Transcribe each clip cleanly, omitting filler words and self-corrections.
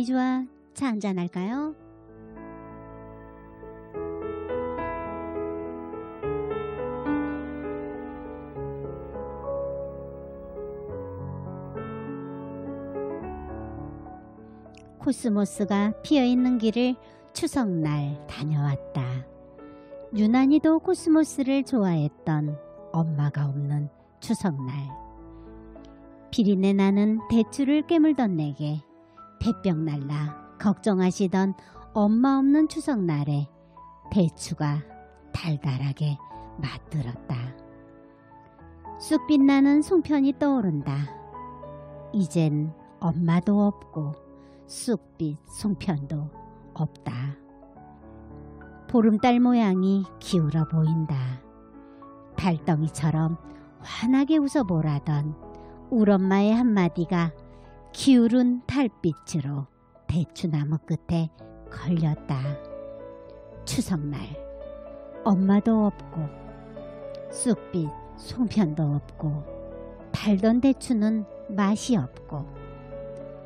박미주와 차 한잔 할까요? 코스모스가 피어있는 길을 추석날 다녀왔다. 유난히도 코스모스를 좋아했던 엄마가 없는 추석날. 비린내 나는 대추를 깨물던 내게 폐병 날라 걱정하시던 엄마 없는 추석날에 대추가 달달하게 맛들었다. 쑥 빛나는 송편이 떠오른다. 이젠 엄마도 없고 쑥빛 송편도 없다. 보름달 모양이 기울어 보인다. 달덩이처럼 환하게 웃어보라던 울엄마의 한마디가 기울은 달빛으로 대추나무 끝에 걸렸다. 추석날 엄마도 없고 쑥빛 송편도 없고 달던 대추는 맛이 없고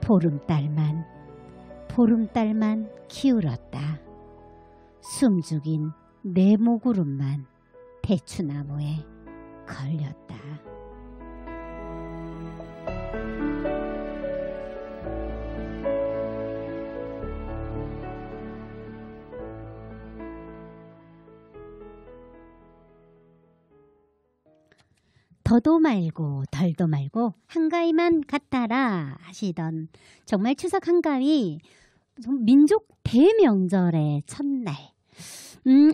보름달만 기울었다. 숨죽인 내 모구름만 대추나무에 걸렸다. 더도 말고 덜도 말고 한가위만 같아라 하시던 정말 추석 한가위 민족 대명절의 첫날.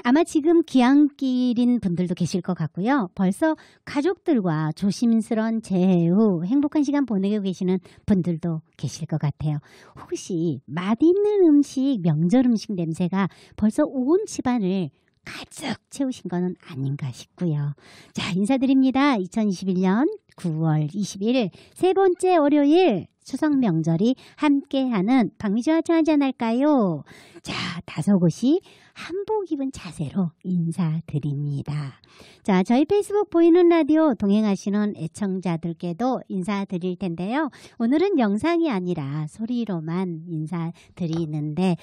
아마 지금 귀향길인 분들도 계실 것 같고요. 벌써 가족들과 조심스런 재해 후 행복한 시간 보내고 계시는 분들도 계실 것 같아요. 혹시 맛있는 음식, 명절 음식 냄새가 벌써 온 집안을 가득 채우신 거는 아닌가 싶고요. 자, 인사드립니다. 2021년 9월 20일 세 번째 월요일 추석 명절이 함께하는 박미주와 차 한잔 할까요? 자, 다소곳이 한복 입은 자세로 인사드립니다. 자, 저희 페이스북 보이는 라디오 동행하시는 애청자들께도 인사드릴 텐데요. 오늘은 영상이 아니라 소리로만 인사드리는데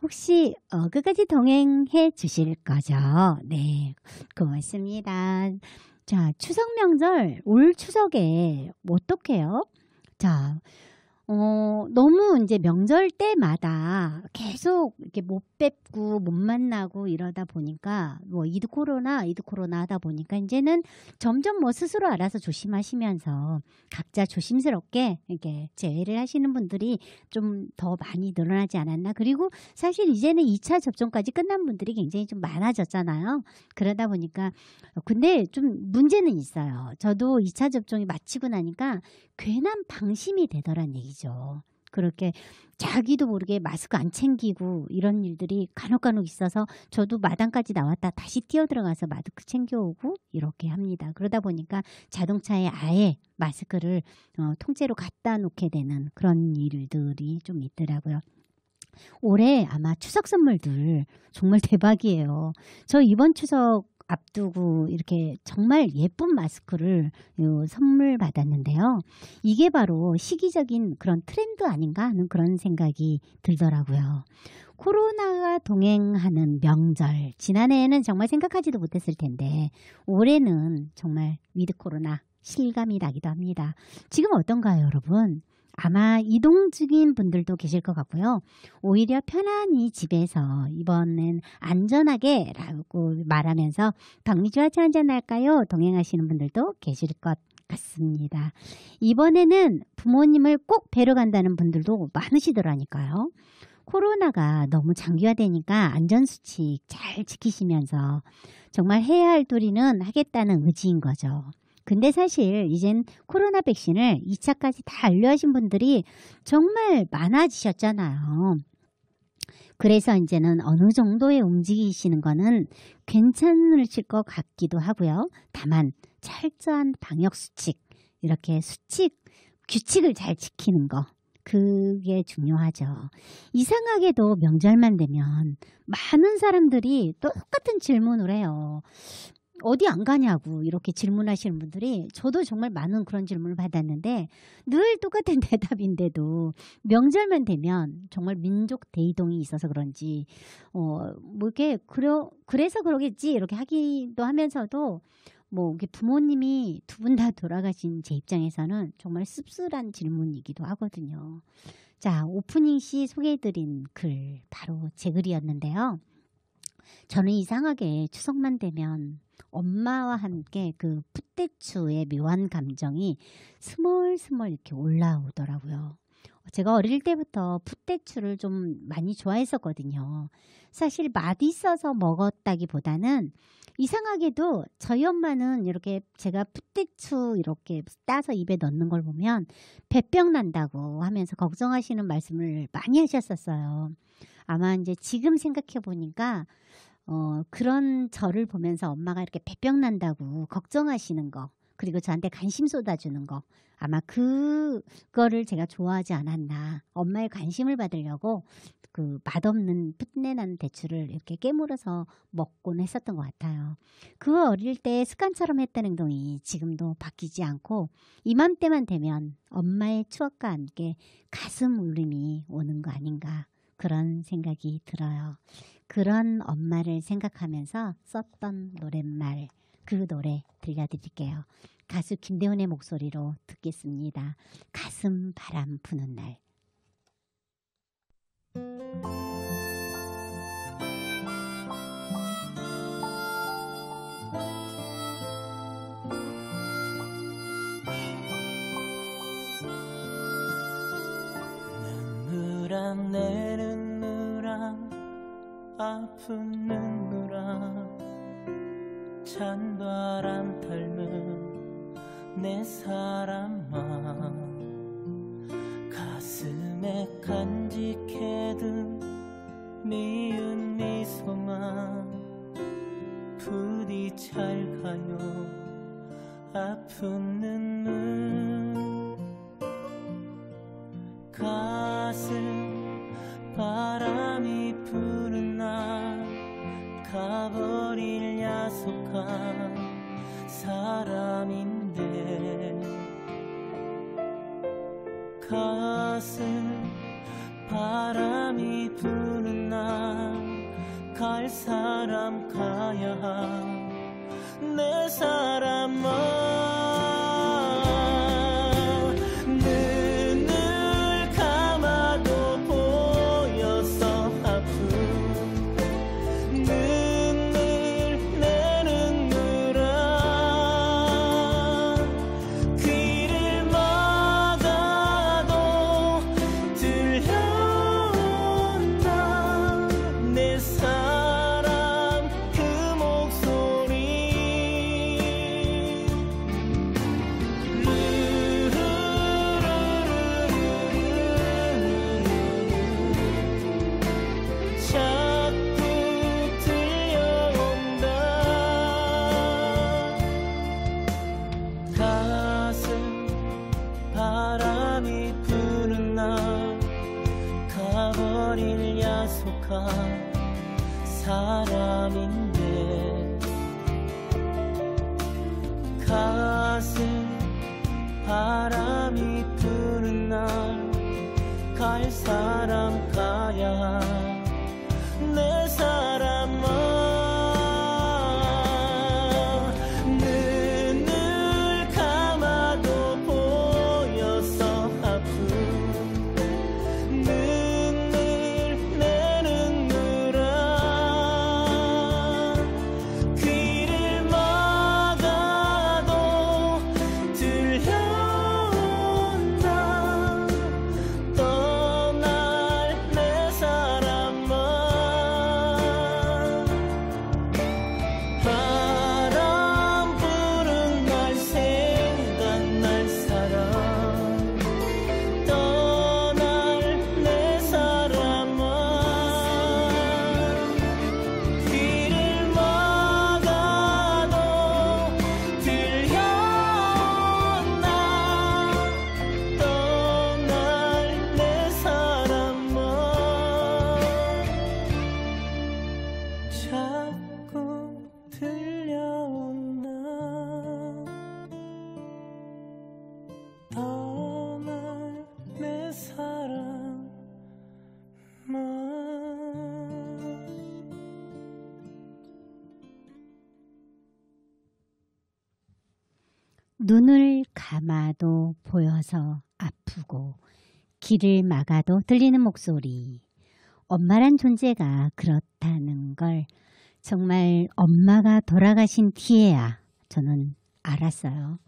혹시 끝까지 동행해 주실 거죠? 네, 고맙습니다. 자, 추석 명절 올 추석에 어떡해요? 자, 너무 이제 명절 때마다 계속 이렇게 못 뵙고 못 만나고 이러다 보니까 뭐 이드 코로나 하다 보니까 이제는 점점 뭐 스스로 알아서 조심하시면서 각자 조심스럽게 이렇게 재회를 하시는 분들이 좀 더 많이 늘어나지 않았나. 그리고 사실 이제는 2차 접종까지 끝난 분들이 굉장히 좀 많아졌잖아요. 그러다 보니까 근데 좀 문제는 있어요. 저도 2차 접종이 마치고 나니까 괜한 방심이 되더란 얘기죠. 그렇게 자기도 모르게 마스크 안 챙기고 이런 일들이 간혹 있어서 저도 마당까지 나왔다 다시 뛰어들어가서 마스크 챙겨오고 이렇게 합니다. 그러다 보니까 자동차에 아예 마스크를 통째로 갖다 놓게 되는 그런 일들이 좀 있더라고요. 올해 아마 추석 선물들 정말 대박이에요. 저 이번 추석 앞두고 이렇게 정말 예쁜 마스크를 선물 받았는데요. 이게 바로 시기적인 그런 트렌드 아닌가 하는 그런 생각이 들더라고요. 코로나가 동행하는 명절, 지난해에는 정말 생각하지도 못했을 텐데 올해는 정말 위드 코로나 실감이 나기도 합니다. 지금 어떤가요, 여러분? 아마 이동 중인 분들도 계실 것 같고요. 오히려 편안히 집에서 이번엔 안전하게 라고 말하면서 박미주와 차 한잔 할까요? 동행하시는 분들도 계실 것 같습니다. 이번에는 부모님을 꼭 뵈러 간다는 분들도 많으시더라니까요. 코로나가 너무 장기화되니까 안전수칙 잘 지키시면서 정말 해야 할 도리는 하겠다는 의지인 거죠. 근데 사실 이젠 코로나 백신을 2차까지 다 완료하신 분들이 정말 많아지셨잖아요. 그래서 이제는 어느 정도의 움직이시는 거는 괜찮으실 것 같기도 하고요. 다만 철저한 방역수칙, 이렇게 규칙을 잘 지키는 거. 그게 중요하죠. 이상하게도 명절만 되면 많은 사람들이 똑같은 질문을 해요. 어디 안 가냐고 이렇게 질문하시는 분들이 저도 정말 많은 그런 질문을 받았는데 늘 똑같은 대답인데도 명절만 되면 정말 민족 대이동이 있어서 그런지 뭐 이렇게 그래서 그러겠지 이렇게 하기도 하면서도 뭐 부모님이 두 분 다 돌아가신 제 입장에서는 정말 씁쓸한 질문이기도 하거든요. 자, 오프닝 시 소개해드린 글 바로 제 글이었는데요. 저는 이상하게 추석만 되면 엄마와 함께 그 풋대추의 묘한 감정이 스멀스멀 이렇게 올라오더라고요. 제가 어릴 때부터 풋대추를 좀 많이 좋아했었거든요. 사실 맛있어서 먹었다기보다는 이상하게도 저희 엄마는 이렇게 제가 풋대추 이렇게 따서 입에 넣는 걸 보면 배병 난다고 하면서 걱정하시는 말씀을 많이 하셨었어요. 아마 이제 지금 생각해 보니까 그런 저를 보면서 엄마가 이렇게 배병 난다고 걱정하시는 거, 그리고 저한테 관심 쏟아주는 거, 아마 그거를 제가 좋아하지 않았나. 엄마의 관심을 받으려고 그 맛없는 풋내나는 대추를 이렇게 깨물어서 먹곤 했었던 것 같아요. 그 어릴 때 습관처럼 했던 행동이 지금도 바뀌지 않고 이맘때만 되면 엄마의 추억과 함께 가슴 울림이 오는 거 아닌가, 그런 생각이 들어요. 그런 엄마를 생각하면서 썼던 노랫말, 그 노래 들려드릴게요. 가수 김대훈의 목소리로 듣겠습니다. 가슴 바람 부는 날. 눈물아 내 눈물아 아픈 눈물아 찬바람 닮은 내 사람아 가슴에 간직해둔 미운 미소만 부디 잘 가요 아픈 눈물 가슴 바람이 부는 날 가버릴 야속한 사람인데 가슴 바람이 부는 날 갈 사람 가야 내 사람아 사람인데 가슴 바람이 부는 날 갈 사람 가야 내 사람아 눈을 감아도 보여서 아픈 자꾸 들려온다 눈을 감아도 보여서 아프고 귀를 막아도 들리는 목소리. 엄마란 존재가 그렇다는 걸 정말 엄마가 돌아가신 뒤에야 저는 알았어요.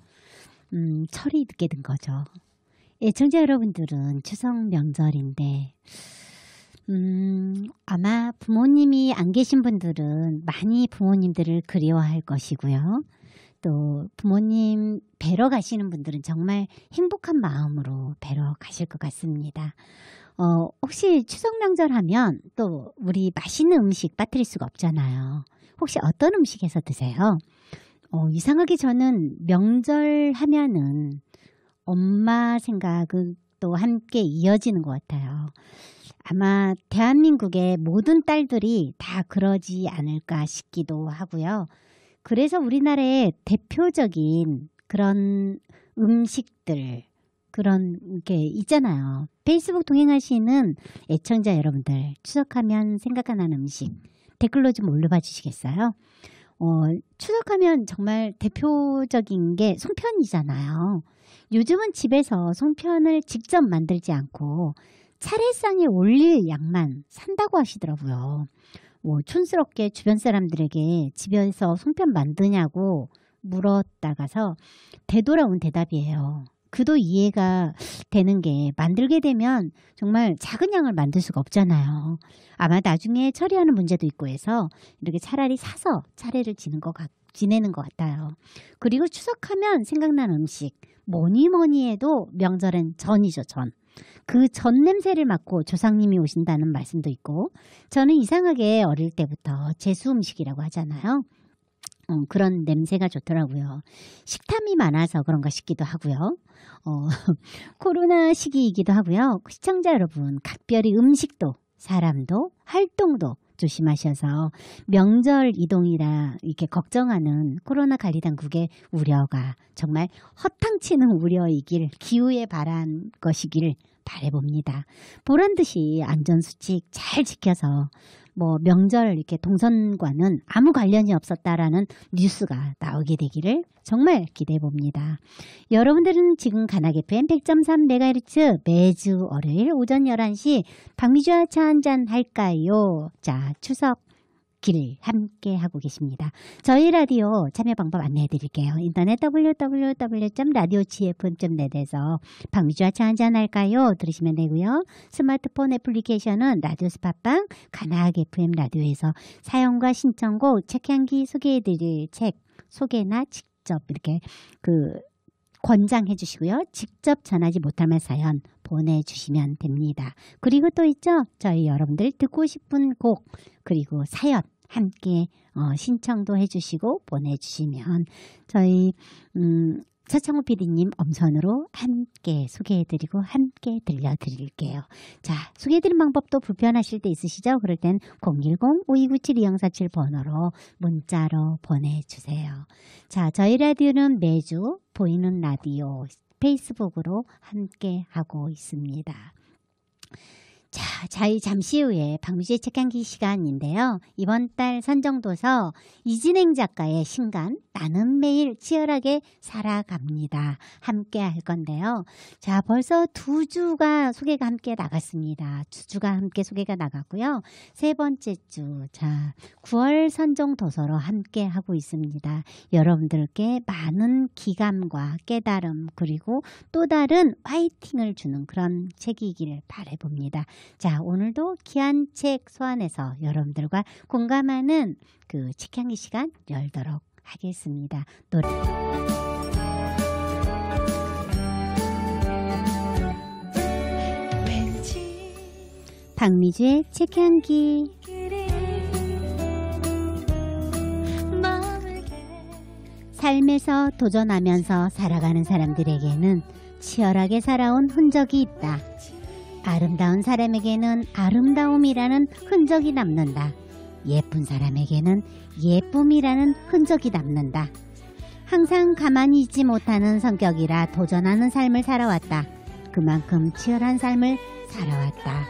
철이 늦게 든 거죠. 애청자 여러분들은 추석 명절인데 아마 부모님이 안 계신 분들은 많이 부모님들을 그리워할 것이고요. 또 부모님 뵈러 가시는 분들은 정말 행복한 마음으로 뵈러 가실 것 같습니다. 혹시 추석 명절 하면 또 우리 맛있는 음식 빠뜨릴 수가 없잖아요. 혹시 어떤 음식에서 드세요? 이상하게 저는 명절 하면은 엄마 생각은 또 함께 이어지는 것 같아요. 아마 대한민국의 모든 딸들이 다 그러지 않을까 싶기도 하고요. 그래서 우리나라의 대표적인 그런 음식들, 그런 게 있잖아요. 페이스북 동행하시는 애청자 여러분들, 추석하면 생각나는 음식 댓글로 좀 올려봐 주시겠어요? 추석하면 정말 대표적인 게 송편이잖아요. 요즘은 집에서 송편을 직접 만들지 않고 차례상에 올릴 양만 산다고 하시더라고요. 촌스럽게 주변 사람들에게 집에서 송편 만드냐고 물었다가서 되돌아온 대답이에요. 그도 이해가 되는 게 만들게 되면 정말 작은 양을 만들 수가 없잖아요. 아마 나중에 처리하는 문제도 있고 해서 이렇게 차라리 사서 차례를 지내는 것 같아요. 그리고 추석하면 생각나는 음식 뭐니 해도 명절엔 전이죠. 전. 그 전 냄새를 맡고 조상님이 오신다는 말씀도 있고 저는 이상하게 어릴 때부터 제수 음식이라고 하잖아요. 그런 냄새가 좋더라고요. 식탐이 많아서 그런가 싶기도 하고요. 코로나 시기이기도 하고요. 시청자 여러분, 각별히 음식도 사람도 활동도 조심하셔서 명절 이동이라 이렇게 걱정하는 코로나 관리당국의 우려가 정말 허탕치는 우려이길 기우에 바란 것이길 바라봅니다. 보란듯이 안전수칙 잘 지켜서 명절 이렇게 동선과는 아무 관련이 없었다라는 뉴스가 나오게 되기를 정말 기대해 봅니다. 여러분들은 지금 가나게 FM 100.3MHz 매주 월요일 오전 11시 박미주와 차 한잔 할까요? 자, 추석 길 함께 하고 계십니다. 저희 라디오 참여 방법 안내해 드릴게요. 인터넷 www.radiogfm.net에서 박미주와 차 한잔 할까요? 들으시면 되고요. 스마트폰 애플리케이션은 라디오 스팟빵 가나게 FM 라디오에서 사연과 신청곡 책향기 소개해 드릴 책 소개나 직접 이렇게 권장해 주시고요. 직접 전하지 못할 만 사연 보내주시면 됩니다. 그리고 또 있죠. 저희 여러분들 듣고 싶은 곡 그리고 사연 함께 신청도 해주시고 보내주시면 저희 서창호 PD님 엄선으로 함께 소개해드리고 함께 들려드릴게요. 자, 소개해드린 방법도 불편하실 때 있으시죠? 그럴 땐 010-5297-2047 번호로 문자로 보내주세요. 자, 저희 라디오는 매주 보이는 라디오 페이스북으로 함께 하고 있습니다. 자, 잠시 후에 박미주의 책향기 시간인데요. 이번 달 선정도서 이진행 작가의 신간 나는 매일 치열하게 살아갑니다. 함께 할 건데요. 자, 벌써 2주가 소개가 함께 나갔습니다. 2주가 함께 소개가 나갔고요. 세 번째 주, 자, 9월 선정도서로 함께 하고 있습니다. 여러분들께 많은 기감과 깨달음 그리고 또 다른 화이팅을 주는 그런 책이기를 바라봅니다. 자, 오늘도 귀한 책 소환해서 여러분들과 공감하는 그 책향기 시간 열도록 하겠습니다. 노래 박미주의 책향기 삶에서 도전하면서 살아가는 사람들에게는 치열하게 살아온 흔적이 있다. 아름다운 사람에게는 아름다움이라는 흔적이 남는다. 예쁜 사람에게는 예쁨이라는 흔적이 남는다. 항상 가만히 있지 못하는 성격이라 도전하는 삶을 살아왔다. 그만큼 치열한 삶을 살아왔다.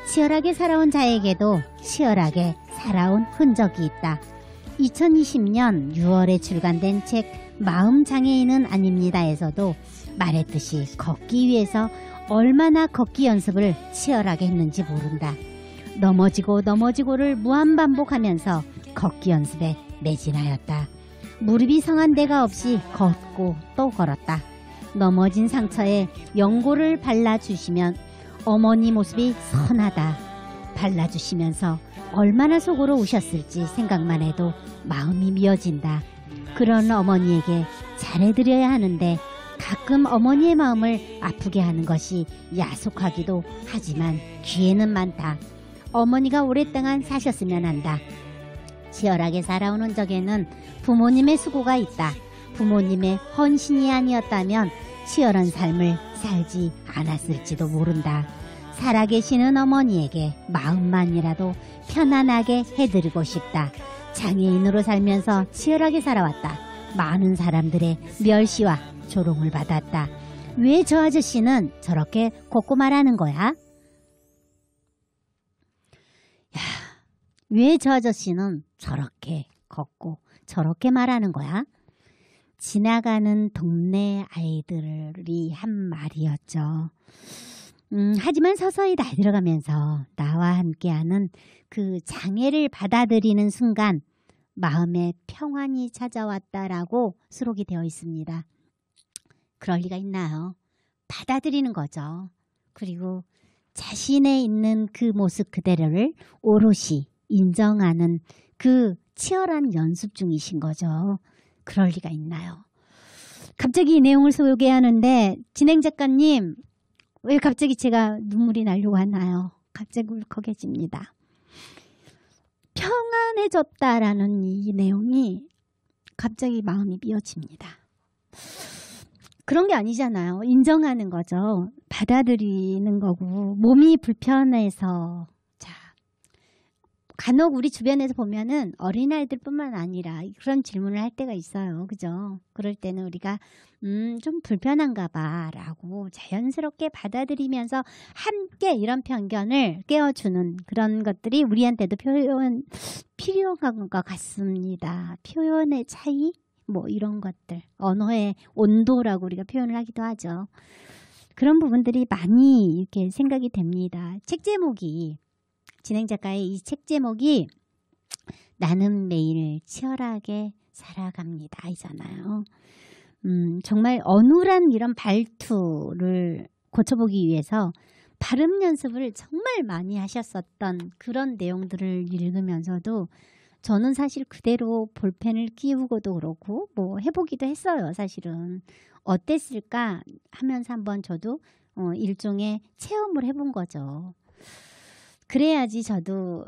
치열하게 살아온 자에게도 치열하게 살아온 흔적이 있다. 2020년 6월에 출간된 책 마음장애인은 아닙니다에서도 말했듯이 걷기 위해서 얼마나 걷기 연습을 치열하게 했는지 모른다. 넘어지고 넘어지고를 무한반복하면서 걷기 연습에 매진하였다. 무릎이 성한 데가 없이 걷고 또 걸었다. 넘어진 상처에 연고를 발라주시면 어머니 모습이 선하다. 발라주시면서 얼마나 속으로 우셨을지 생각만 해도 마음이 미어진다. 그런 어머니에게 잘해드려야 하는데 가끔 어머니의 마음을 아프게 하는 것이 야속하기도 하지만 귀에는 많다. 어머니가 오랫동안 사셨으면 한다. 치열하게 살아온 흔적에는 부모님의 수고가 있다. 부모님의 헌신이 아니었다면 치열한 삶을 살지 않았을지도 모른다. 살아계시는 어머니에게 마음만이라도 편안하게 해드리고 싶다. 장애인으로 살면서 치열하게 살아왔다. 많은 사람들의 멸시와 조롱을 받았다. 왜 저 아저씨는 저렇게 걷고 말하는 거야? 왜 저 아저씨는 저렇게 걷고 저렇게 말하는 거야? 지나가는 동네 아이들이 한 말이었죠. 하지만 서서히 나이 들어가면서 나와 함께하는 그 장애를 받아들이는 순간 마음에 평안이 찾아왔다라고 수록이 되어 있습니다. 그럴 리가 있나요? 받아들이는 거죠. 그리고 자신의 있는 그 모습 그대로를 오롯이 인정하는 그 치열한 연습 중이신 거죠. 그럴 리가 있나요? 갑자기 이 내용을 소개하는데 진행 작가님 왜 갑자기 제가 눈물이 나려고 하나요? 갑자기 울컥해집니다. 평안해졌다라는 이 내용이 갑자기 마음이 미어집니다. 그런 게 아니잖아요. 인정하는 거죠. 받아들이는 거고 몸이 불편해서 간혹 우리 주변에서 보면은 어린아이들뿐만 아니라 그런 질문을 할 때가 있어요. 그죠? 그럴 때는 우리가 좀 불편한가 봐 라고 자연스럽게 받아들이면서 함께 이런 편견을 깨워주는 그런 것들이 우리한테도 필요한 것 같습니다. 표현의 차이? 뭐 이런 것들. 언어의 온도라고 우리가 표현을 하기도 하죠. 그런 부분들이 많이 이렇게 생각이 됩니다. 책 제목이 진행 작가의 이 책 제목이 나는 매일 치열하게 살아갑니다 이잖아요. 정말 어눌한 이런 발투를 고쳐보기 위해서 발음 연습을 정말 많이 하셨었던 그런 내용들을 읽으면서도 저는 사실 그대로 볼펜을 끼우고도 그렇고 뭐 해보기도 했어요. 사실은 어땠을까 하면서 한번 저도 일종의 체험을 해본 거죠. 그래야지 저도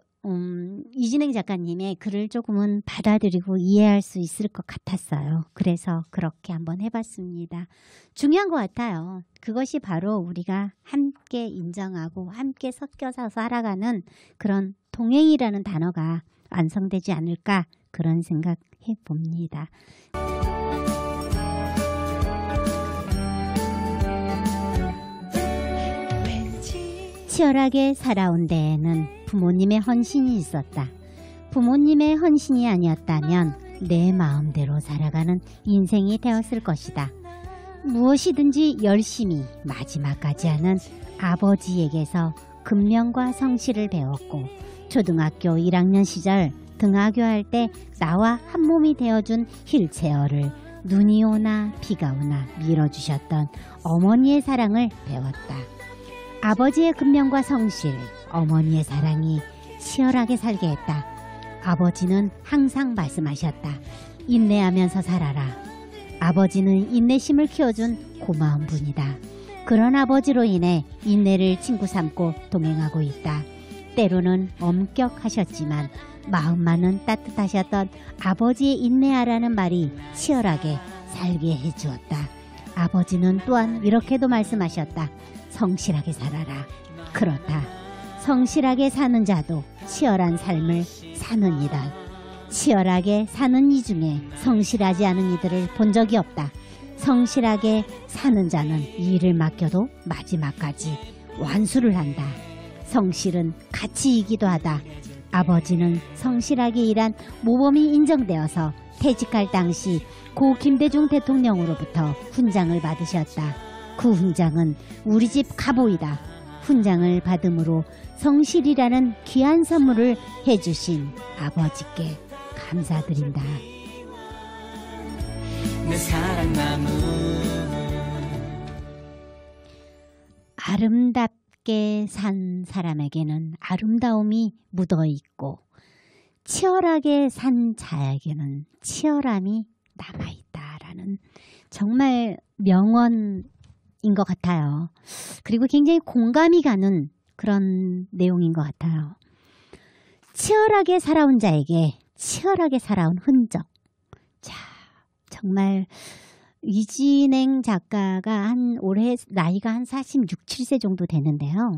이진행 작가님의 글을 조금은 받아들이고 이해할 수 있을 것 같았어요. 그래서 그렇게 한번 해봤습니다. 중요한 것 같아요. 그것이 바로 우리가 함께 인정하고 함께 섞여서 살아가는 그런 동행이라는 단어가 완성되지 않을까 그런 생각해 봅니다. 치열하게 살아온 데에는 부모님의 헌신이 있었다. 부모님의 헌신이 아니었다면 내 마음대로 살아가는 인생이 되었을 것이다. 무엇이든지 열심히 마지막까지 하는 아버지에게서 근면과 성실을 배웠고 초등학교 1학년 시절 등하교할 때 나와 한 몸이 되어준 휠체어를 눈이 오나 비가 오나 밀어주셨던 어머니의 사랑을 배웠다. 아버지의 근면과 성실, 어머니의 사랑이 치열하게 살게 했다. 아버지는 항상 말씀하셨다. 인내하면서 살아라. 아버지는 인내심을 키워준 고마운 분이다. 그런 아버지로 인해 인내를 친구 삼고 동행하고 있다. 때로는 엄격하셨지만 마음만은 따뜻하셨던 아버지의 인내하라는 말이 치열하게 살게 해주었다. 아버지는 또한 이렇게도 말씀하셨다. 성실하게 살아라. 그렇다. 성실하게 사는 자도 치열한 삶을 사는 이다. 치열하게 사는 이 중에 성실하지 않은 이들을 본 적이 없다. 성실하게 사는 자는 일을 맡겨도 마지막까지 완수를 한다. 성실은 가치이기도 하다. 아버지는 성실하게 일한 모범이 인정되어서 퇴직할 당시 고 김대중 대통령으로부터 훈장을 받으셨다. 그 훈장은 우리 집 가보이다. 훈장을 받음으로 성실이라는 귀한 선물을 해주신 아버지께 감사드린다. 내 사랑나무 아름답게 산 사람에게는 아름다움이 묻어있고 치열하게 산 자에게는 치열함이 남아있다라는 정말 명언인 것 같아요. 그리고 굉장히 공감이 가는 그런 내용인 것 같아요. 치열하게 살아온 자에게 치열하게 살아온 흔적. 자, 정말 이진행 작가가 올해 나이가 한 46, 7세 정도 되는데요.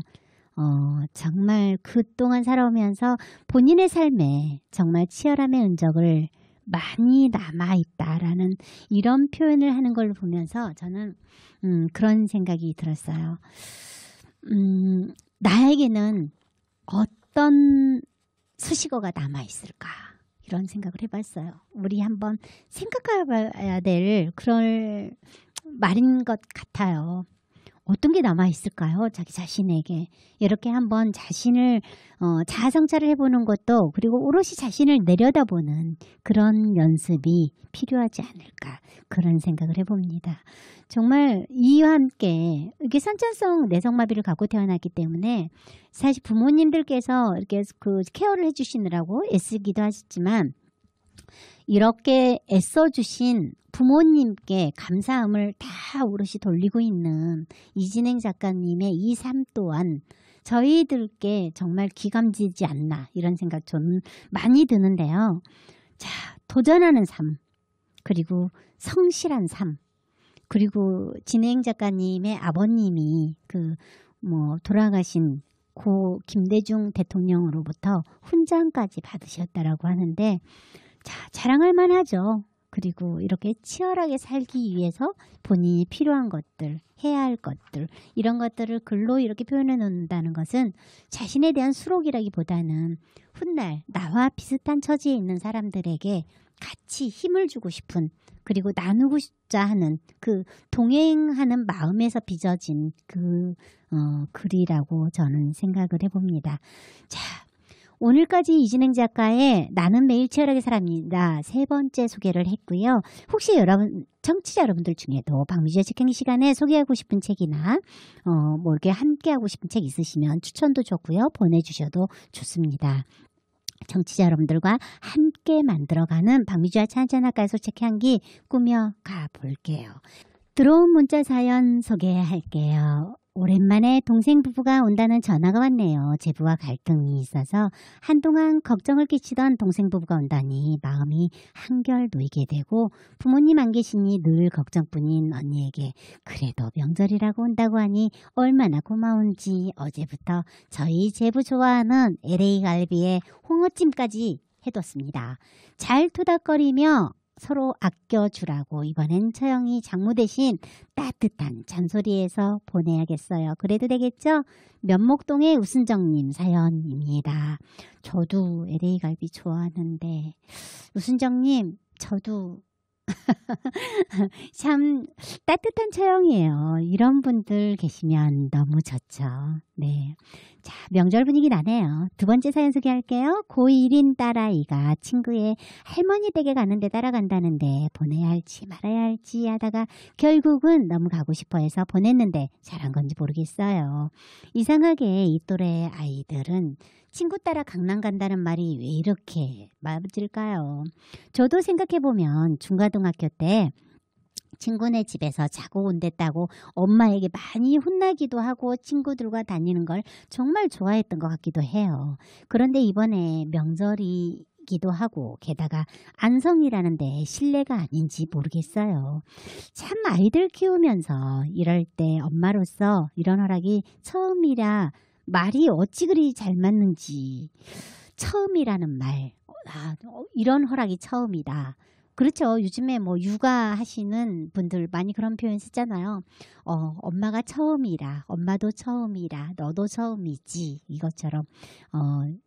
정말 그동안 살아오면서 본인의 삶에 정말 치열함의 흔적을 많이 남아있다라는 이런 표현을 하는 걸 보면서 저는 그런 생각이 들었어요. 나에게는 어떤 수식어가 남아있을까? 이런 생각을 해봤어요. 우리 한번 생각해봐야 될 그런 말인 것 같아요. 어떤 게 남아있을까요? 자기 자신에게. 이렇게 한번 자신을 자아성찰을 해보는 것도 그리고 오롯이 자신을 내려다보는 그런 연습이 필요하지 않을까 그런 생각을 해봅니다. 정말 이와 함께 이게 선천성 내성마비를 갖고 태어났기 때문에 사실 부모님들께서 이렇게 그 케어를 해주시느라고 애쓰기도 하셨지만 이렇게 애써주신 부모님께 감사함을 다 오롯이 돌리고 있는 이진행 작가님의 이 삶 또한 저희들께 정말 귀감지지 않나 이런 생각 좀 많이 드는데요. 자, 도전하는 삶, 그리고 성실한 삶, 그리고 진행 작가님의 아버님이 돌아가신 고 김대중 대통령으로부터 훈장까지 받으셨다라고 하는데 자, 자랑할 만하죠. 그리고 이렇게 치열하게 살기 위해서 본인이 필요한 것들, 해야 할 것들 이런 것들을 글로 이렇게 표현해 놓는다는 것은 자신에 대한 수록이라기보다는 훗날 나와 비슷한 처지에 있는 사람들에게 같이 힘을 주고 싶은 그리고 나누고자 하는 그 동행하는 마음에서 빚어진 그 글이라고 저는 생각을 해봅니다. 자, 오늘까지 이진행 작가의 나는 매일 치열하게 살합니다. 3번째 소개를 했고요. 혹시 여러분 청취자 여러분들 중에도 박미주의 책행기 시간에 소개하고 싶은 책이나 이렇게 함께하고 싶은 책 있으시면 추천도 좋고요. 보내주셔도 좋습니다. 청취자 여러분들과 함께 만들어가는 박미주와 찬찬학과에서 책향기 꾸며가 볼게요. 들어온 문자 사연 소개할게요. 오랜만에 동생 부부가 온다는 전화가 왔네요. 제부와 갈등이 있어서 한동안 걱정을 끼치던 동생 부부가 온다니 마음이 한결 놓이게 되고 부모님 안 계시니 늘 걱정뿐인 언니에게 그래도 명절이라고 온다고 하니 얼마나 고마운지 어제부터 저희 제부 좋아하는 LA 갈비에 홍어찜까지 해뒀습니다. 잘 토닥거리며 서로 아껴주라고 이번엔 처형이 장모 대신 따뜻한 잔소리에서 보내야겠어요. 그래도 되겠죠? 면목동의 우순정님 사연입니다. 저도 LA 갈비 좋아하는데 우순정님 저도 참 따뜻한 처형이에요. 이런 분들 계시면 너무 좋죠. 네. 자, 명절 분위기 나네요. 2번째 사연 소개할게요. 고1인 딸아이가 친구의 할머니 댁에 가는데 따라간다는데 보내야 할지 말아야 할지 하다가 결국은 너무 가고 싶어 해서 보냈는데 잘한 건지 모르겠어요. 이상하게 이 또래 아이들은 친구 따라 강남 간다는 말이 왜 이렇게 맞을까요? 저도 생각해보면 중고등학교 때 친구네 집에서 자고 온댔다고 엄마에게 많이 혼나기도 하고 친구들과 다니는 걸 정말 좋아했던 것 같기도 해요. 그런데 이번에 명절이기도 하고 게다가 안성이라는데 실례가 아닌지 모르겠어요. 참 아이들 키우면서 이럴 때 엄마로서 이런 허락이 처음이라 말이 어찌 그리 잘 맞는지 처음이라는 말 이런 허락이 처음이다. 그렇죠. 요즘에 뭐 육아하시는 분들 많이 그런 표현 쓰잖아요. 엄마가 처음이라, 엄마도 처음이라, 너도 처음이지. 이것처럼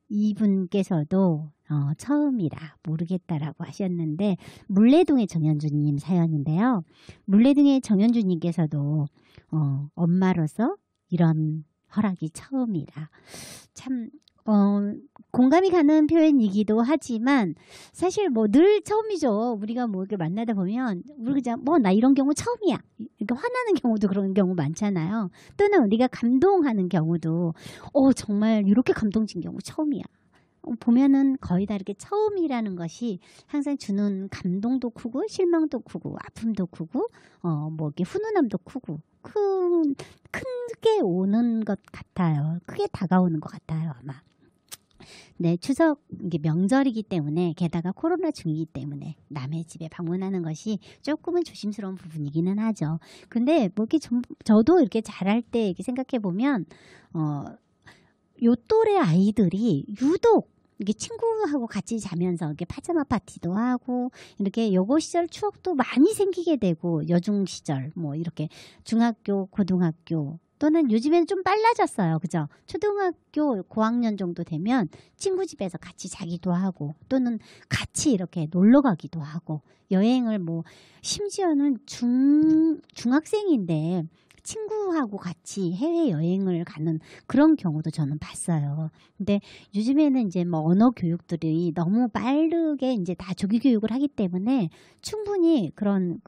이분께서도 처음이라 모르겠다라고 하셨는데, 물레동의 정현주님 사연인데요. 물레동의 정현주님께서도 엄마로서 이런 허락이 처음이라. 참 공감이 가는 표현이기도 하지만 사실 뭐 늘 처음이죠. 우리가 뭐 이렇게 만나다 보면 우리 그냥 뭐 나 이런 경우 처음이야. 이렇게 화나는 경우도 그런 경우 많잖아요. 또는 우리가 감동하는 경우도 정말 이렇게 감동진 경우 처음이야. 보면은 거의 다 이렇게 처음이라는 것이 항상 주는 감동도 크고 실망도 크고 아픔도 크고 뭐 이렇게 훈훈함도 크고 크게 오는 것 같아요. 크게 다가오는 것 같아요, 아마. 네, 추석 이게 명절이기 때문에 게다가 코로나 중이기 때문에 남의 집에 방문하는 것이 조금은 조심스러운 부분이기는 하죠. 근데 뭐 이렇게 저도 이렇게 자랄 때 이렇게 생각해 보면 요 또래 아이들이 유독 이게 친구하고 같이 자면서 이렇게 파자마 파티도 하고 이렇게 여고 시절 추억도 많이 생기게 되고 여중 시절 뭐 이렇게 중학교, 고등학교 또는 요즘에는 좀 빨라졌어요. 그죠? 초등학교 고학년 정도 되면 친구 집에서 같이 자기도 하고 또는 같이 이렇게 놀러 가기도 하고 여행을 뭐 심지어는 중학생인데 친구하고 같이 해외여행을 가는 그런 경우도 저는 봤어요. 근데 요즘에는 이제 뭐 언어 교육들이 너무 빠르게 이제 다 조기 교육을 하기 때문에 충분히 그런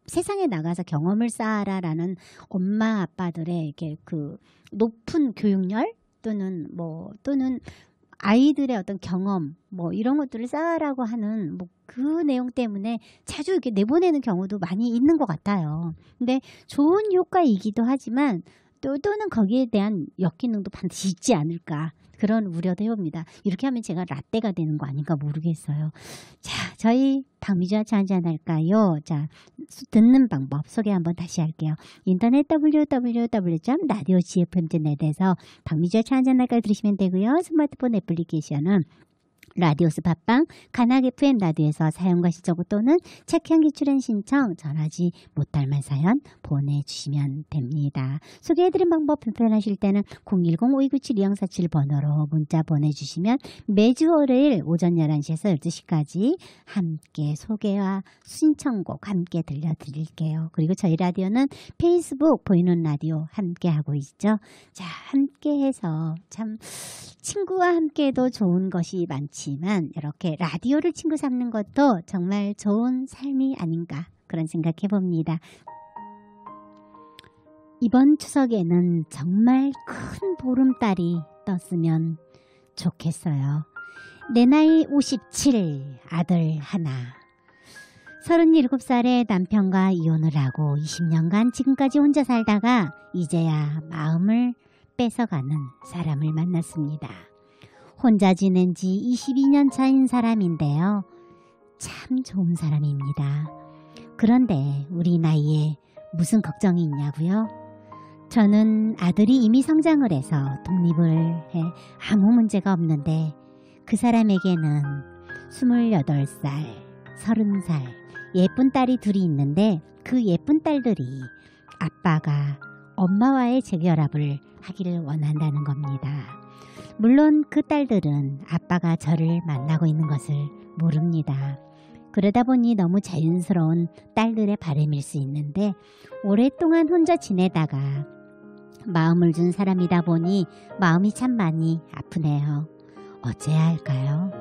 세상에 나가서 경험을 쌓아라라는 엄마 아빠들의 이렇게 높은 교육열 또는 아이들의 어떤 경험 뭐 이런 것들을 쌓으라고 하는 뭐 그 내용 때문에 자주 이렇게 내보내는 경우도 많이 있는 것 같아요. 근데 좋은 효과이기도 하지만 또는 거기에 대한 역기능도 반드시 있지 않을까 그런 우려도 해봅니다. 이렇게 하면 제가 라떼가 되는 거 아닌가 모르겠어요. 자, 저희 박미주와 차 한잔 할까요? 자, 듣는 방법 소개 한번 다시 할게요. 인터넷 www.radiogfm.net에서 박미주와 차 한잔 할까요? 들으시면 되고요. 스마트폰 애플리케이션은 라디오스 팟빵, 가나 FM 라디오에서 사연과 시청 또는 책향기 출연 신청 전하지 못할 만 사연 보내주시면 됩니다. 소개해드린 방법 불편하실 때는 010-5297-2047번호로 문자 보내주시면 매주 월요일 오전 11시에서 12시까지 함께 소개와 신청곡 함께 들려드릴게요. 그리고 저희 라디오는 페이스북 보이는 라디오 함께 하고 있죠. 자, 함께 해서 참 친구와 함께도 좋은 것이 많지만 이렇게 라디오를 친구 삼는 것도 정말 좋은 삶이 아닌가 그런 생각해 봅니다. 이번 추석에는 정말 큰 보름달이 떴으면 좋겠어요. 내 나이 57, 아들 하나. 37살에 남편과 이혼을 하고 20년간 지금까지 혼자 살다가 이제야 마음을 뺏어가는 사람을 만났습니다. 혼자 지낸 지 22년 차인 사람인데요. 참 좋은 사람입니다. 그런데 우리 나이에 무슨 걱정이 있냐고요? 저는 아들이 이미 성장을 해서 독립을 해 아무 문제가 없는데 그 사람에게는 28살, 30살 예쁜 딸이 둘이 있는데 그 예쁜 딸들이 아빠가 엄마와의 재결합을 하기를 원한다는 겁니다. 물론 그 딸들은 아빠가 저를 만나고 있는 것을 모릅니다. 그러다 보니 너무 자연스러운 딸들의 바람일 수 있는데 오랫동안 혼자 지내다가 마음을 준 사람이다 보니 마음이 참 많이 아프네요. 어째야 할까요?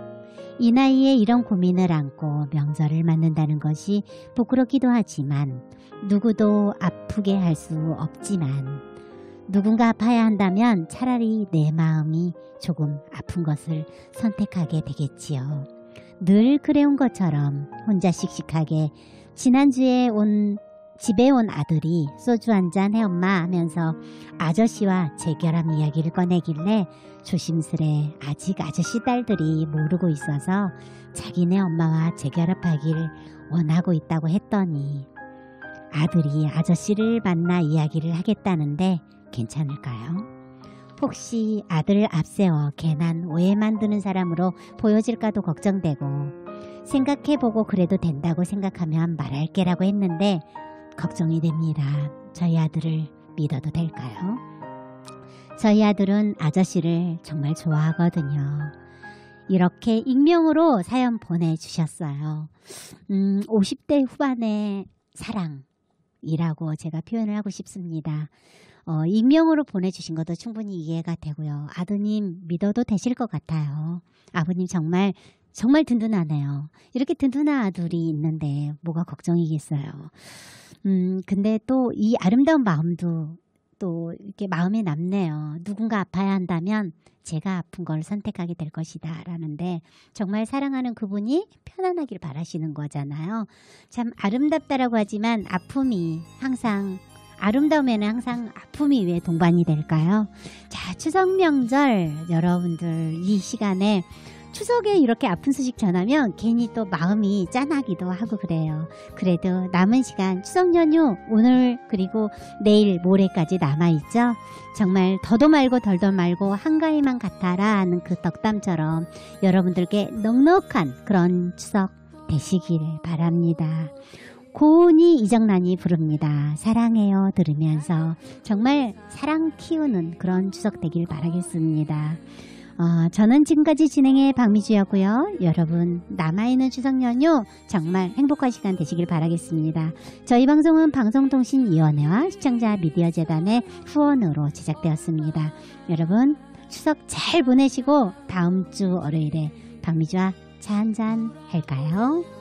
이 나이에 이런 고민을 안고 명절을 맞는다는 것이 부끄럽기도 하지만 누구도 아프게 할 수 없지만 누군가 아파야 한다면 차라리 내 마음이 조금 아픈 것을 선택하게 되겠지요. 늘 그래온 것처럼 혼자 씩씩하게 지난주에 집에 온 아들이 소주 한잔 해 엄마 하면서 아저씨와 재결합 이야기를 꺼내길래 조심스레 아직 아저씨 딸들이 모르고 있어서 자기네 엄마와 재결합하길 원하고 있다고 했더니 아들이 아저씨를 만나 이야기를 하겠다는데 괜찮을까요? 혹시 아들을 앞세워 괜한 오해 만드는 사람으로 보여질까도 걱정되고 생각해보고 그래도 된다고 생각하면 말할게라고 했는데 걱정이 됩니다. 저희 아들을 믿어도 될까요? 저희 아들은 아저씨를 정말 좋아하거든요. 이렇게 익명으로 사연 보내주셨어요. 50대 후반의 사랑이라고 제가 표현을 하고 싶습니다. 익명으로 보내주신 것도 충분히 이해가 되고요. 아드님 믿어도 되실 것 같아요. 아버님 정말 든든하네요. 이렇게 든든한 아들이 있는데 뭐가 걱정이겠어요. 근데 또 이 아름다운 마음도 또 이렇게 마음에 남네요. 누군가 아파야 한다면 제가 아픈 걸 선택하게 될 것이다 라는데 정말 사랑하는 그분이 편안하길 바라시는 거잖아요. 참 아름답다라고 하지만 아픔이 항상 아름다움에는 항상 아픔이 왜 동반이 될까요? 자, 추석 명절 여러분들 이 시간에 추석에 이렇게 아픈 소식 전하면 괜히 또 마음이 짠하기도 하고 그래요. 그래도 남은 시간 추석 연휴 오늘 그리고 내일 모레까지 남아있죠. 정말 더도 말고 덜도 말고 한가위만 같아라 하는 그 덕담처럼 여러분들께 넉넉한 그런 추석 되시길 바랍니다. 고은이 이정란이 부릅니다. 사랑해요 들으면서 정말 사랑 키우는 그런 추석 되길 바라겠습니다. 저는 지금까지 진행의 박미주였고요. 여러분 남아있는 추석 연휴 정말 행복한 시간 되시길 바라겠습니다. 저희 방송은 방송통신위원회와 시청자 미디어재단의 후원으로 제작되었습니다. 여러분 추석 잘 보내시고 다음 주 월요일에 박미주와 차 한잔 할까요?